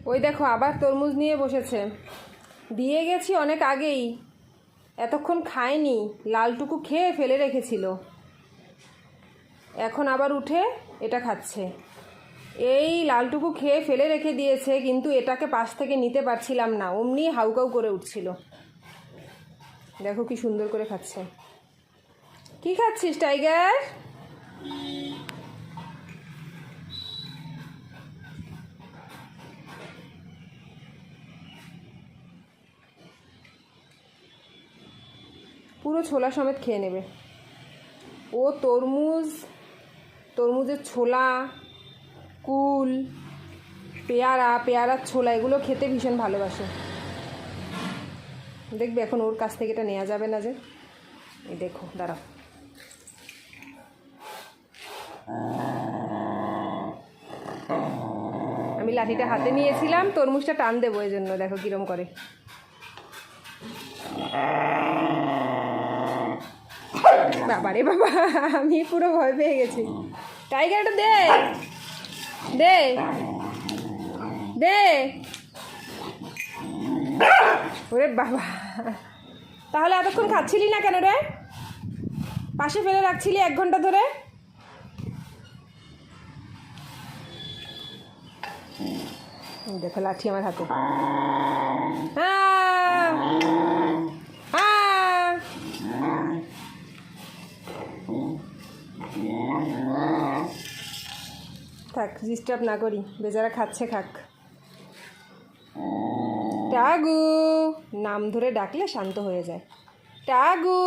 ওই দেখো আবার তরমুজ নিয়ে বসেছে। দিয়ে গেছি অনেক আগেই, এতক্ষণ খায়নি, লালটুকু খেয়ে ফেলে রেখেছিল, এখন আবার উঠে এটা খাচ্ছে। এই লালটুকু খেয়ে ফেলে রেখে দিয়েছে, কিন্তু এটাকে পাশ থেকে নিতে পারছিলাম না, অমনি হাউকাউ করে উঠছিল। দেখো কি সুন্দর করে খাচ্ছে। কি খাচ্ছিস টাইগার? পুরো ছোলা সমেত খেয়ে নেবে ও। তরমুজের ছোলা, কুল, পেয়ারার ছোলা এগুলো খেতে ভীষণ ভালোবাসে। দেখবে এখন ওর কাছ থেকে এটা নেওয়া যাবে না যে। এই দেখো, দাঁড়াও। আমি লাঠিটা হাতে নিয়েছিলাম, তরমুজটা টান দেবো, এই জন্য দেখো কিরম করে। বাবারে বাবা, আমি পুরো ভয় পেয়ে গেছি। টাইগারটা দে দে দে। ওরে বাবা, তাহলে এতক্ষণ খাচ্ছিলি না কেন রে? পাশে ফেলে রাখছিলি 1 ঘন্টা ধরে। দেখো লাঠি আমার হাতে। থাক, ডিস্টার্ব না করি, বেচারা খাচ্ছে, খাক। টাগু নাম ধরে ডাকলে শান্ত হয়ে যায়। টাগু।